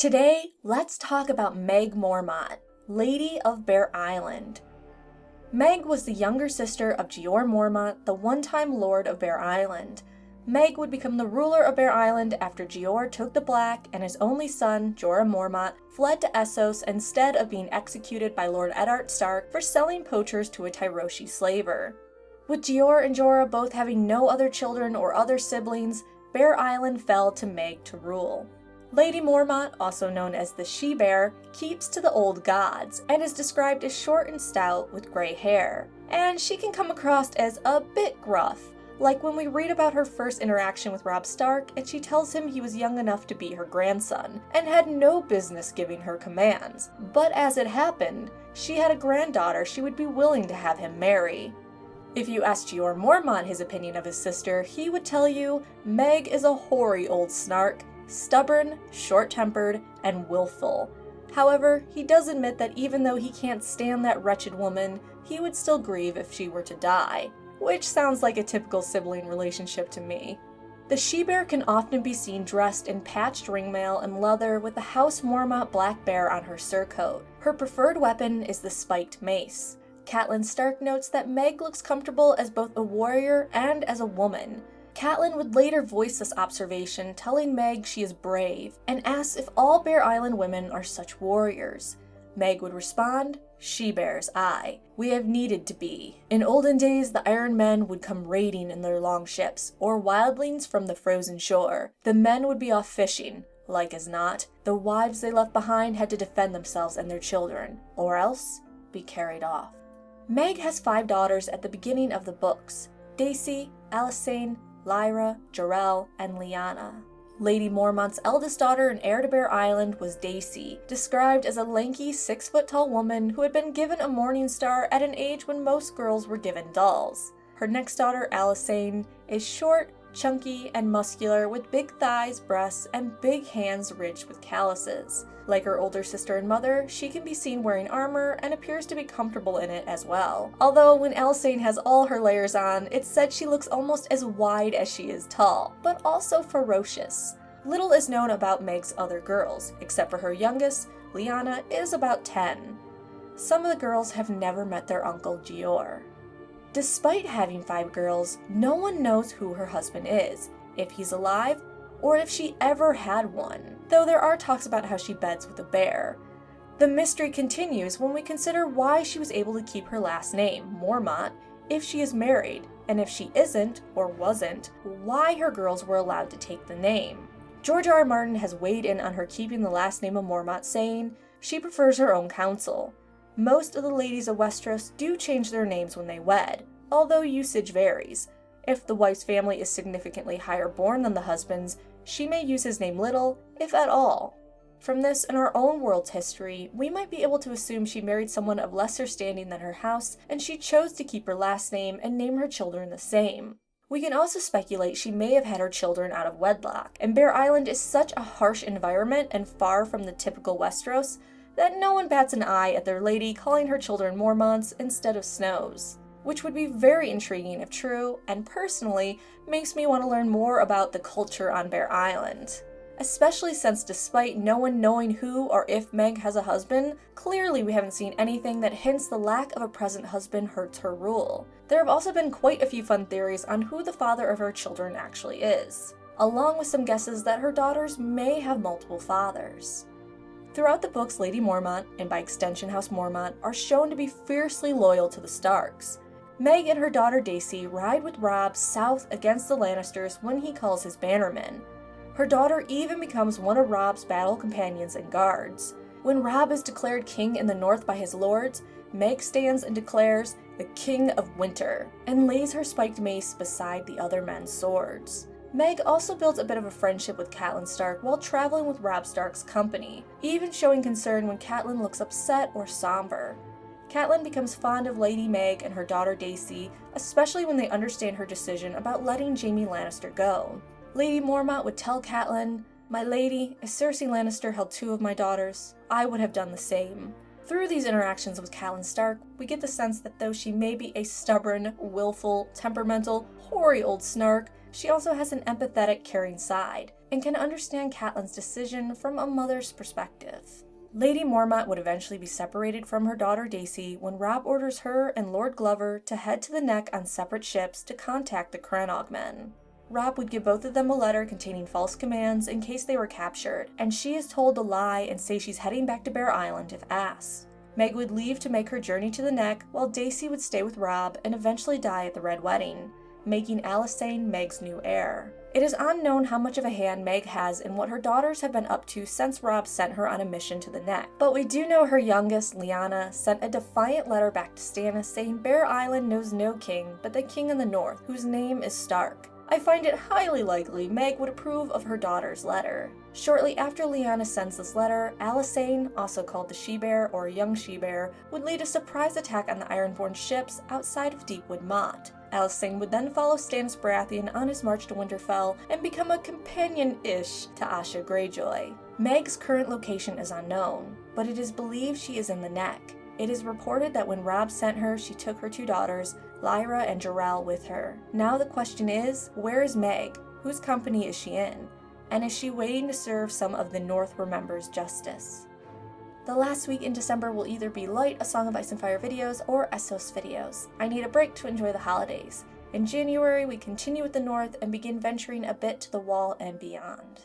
Today, let's talk about Maege Mormont, Lady of Bear Island. Maege was the younger sister of Jeor Mormont, the one-time Lord of Bear Island. Maege would become the ruler of Bear Island after Jeor took the Black and his only son, Jorah Mormont, fled to Essos instead of being executed by Lord Eddard Stark for selling poachers to a Tyroshi slaver. With Jeor and Jorah both having no other children or other siblings, Bear Island fell to Maege to rule. Lady Mormont, also known as the She-Bear, keeps to the old gods and is described as short and stout with gray hair. And she can come across as a bit gruff, like when we read about her first interaction with Robb Stark and she tells him he was young enough to be her grandson and had no business giving her commands. But as it happened, she had a granddaughter she would be willing to have him marry. If you asked Jeor Mormont his opinion of his sister, he would tell you Maege is a hoary old snark, stubborn, short-tempered, and willful. However, he does admit that even though he can't stand that wretched woman, he would still grieve if she were to die, which sounds like a typical sibling relationship to me. The She-Bear can often be seen dressed in patched ringmail and leather with the House Mormont black bear on her surcoat. Her preferred weapon is the spiked mace. Catelyn Stark notes that Maege looks comfortable as both a warrior and as a woman. Catelyn would later voice this observation, telling Maege she is brave, and asks if all Bear Island women are such warriors. Maege would respond, "She-Bears, aye. We have needed to be. In olden days, the Iron Men would come raiding in their long ships, or wildlings from the frozen shore. The men would be off fishing. Like as not, the wives they left behind had to defend themselves and their children, or else be carried off." Maege has 5 daughters at the beginning of the books: Daisy, Alysanne, Lyra, Jarell, and Lyanna. Lady Mormont's eldest daughter and heir to Bear Island was Daisy, described as a lanky 6-foot-tall woman who had been given a morning star at an age when most girls were given dolls. Her next daughter, Alysanne, is short, chunky, and muscular with big thighs, breasts, and big hands ridged with calluses. Like her older sister and mother, she can be seen wearing armor and appears to be comfortable in it as well. Although when Alysanne has all her layers on, it's said she looks almost as wide as she is tall, but also ferocious. Little is known about Maege's other girls, except for her youngest, Lyanna, is about 10. Some of the girls have never met their uncle Jeor. Despite having 5 girls, no one knows who her husband is, if he's alive, or if she ever had one, though there are talks about how she beds with a bear. The mystery continues when we consider why she was able to keep her last name, Mormont, if she is married, and if she isn't, or wasn't, why her girls were allowed to take the name. George R. R. Martin has weighed in on her keeping the last name of Mormont, saying she prefers her own counsel. Most of the ladies of Westeros do change their names when they wed, although usage varies. If the wife's family is significantly higher born than the husband's, she may use his name little, if at all. From this and our own world's history, we might be able to assume she married someone of lesser standing than her house, and she chose to keep her last name and name her children the same. We can also speculate she may have had her children out of wedlock, and Bear Island is such a harsh environment and far from the typical Westeros that no one bats an eye at their lady calling her children Mormonts instead of Snows, which would be very intriguing if true, and personally makes me want to learn more about the culture on Bear Island. Especially since despite no one knowing who or if Maege has a husband, clearly we haven't seen anything that hints the lack of a present husband hurts her rule. There have also been quite a few fun theories on who the father of her children actually is, along with some guesses that her daughters may have multiple fathers. Throughout the books, Lady Mormont, and by extension House Mormont, are shown to be fiercely loyal to the Starks. Maege and her daughter Daisy ride with Robb south against the Lannisters when he calls his bannermen. Her daughter even becomes one of Robb's battle companions and guards. When Robb is declared king in the north by his lords, Maege stands and declares, "the King of Winter," and lays her spiked mace beside the other men's swords. Maege also builds a bit of a friendship with Catelyn Stark while traveling with Robb Stark's company, even showing concern when Catelyn looks upset or somber. Catelyn becomes fond of Lady Maege and her daughter Daisy, especially when they understand her decision about letting Jaime Lannister go. Lady Mormont would tell Catelyn, "My lady, if Cersei Lannister held 2 of my daughters, I would have done the same." Through these interactions with Catelyn Stark, we get the sense that though she may be a stubborn, willful, temperamental, hoary old snark, She also has an empathetic, caring side, and can understand Catelyn's decision from a mother's perspective. Lady Mormont would eventually be separated from her daughter Daisy when Robb orders her and Lord Glover to head to the Neck on separate ships to contact the Crannog men. Robb would give both of them a letter containing false commands in case they were captured, and she is told to lie and say she's heading back to Bear Island if asked. Meg would leave to make her journey to the Neck, while Daisy would stay with Robb and eventually die at the Red Wedding, making Alysanne Meg's new heir. It is unknown how much of a hand Meg has in what her daughters have been up to since Robb sent her on a mission to the Neck, but we do know her youngest, Lyanna, sent a defiant letter back to Stannis saying Bear Island knows no king but the king in the north, whose name is Stark. I find it highly likely Meg would approve of her daughter's letter. Shortly after Lyanna sends this letter, Alysanne, also called the She-Bear or Young She-Bear, would lead a surprise attack on the Ironborn ships outside of Deepwood Motte. Alysanne would then follow Stannis Baratheon on his march to Winterfell and become a companion-ish to Asha Greyjoy. Meg's current location is unknown, but it is believed she is in the Neck. It is reported that when Robb sent her, she took her two daughters, Lyra and Jarrell, with her. Now the question is, where is Meg? Whose company is she in? And is she waiting to serve some of the North Remembers justice? The last week in December will either be light A Song of Ice and Fire videos or Essos videos. I need a break to enjoy the holidays. In January, we continue with the North and begin venturing a bit to the Wall and beyond.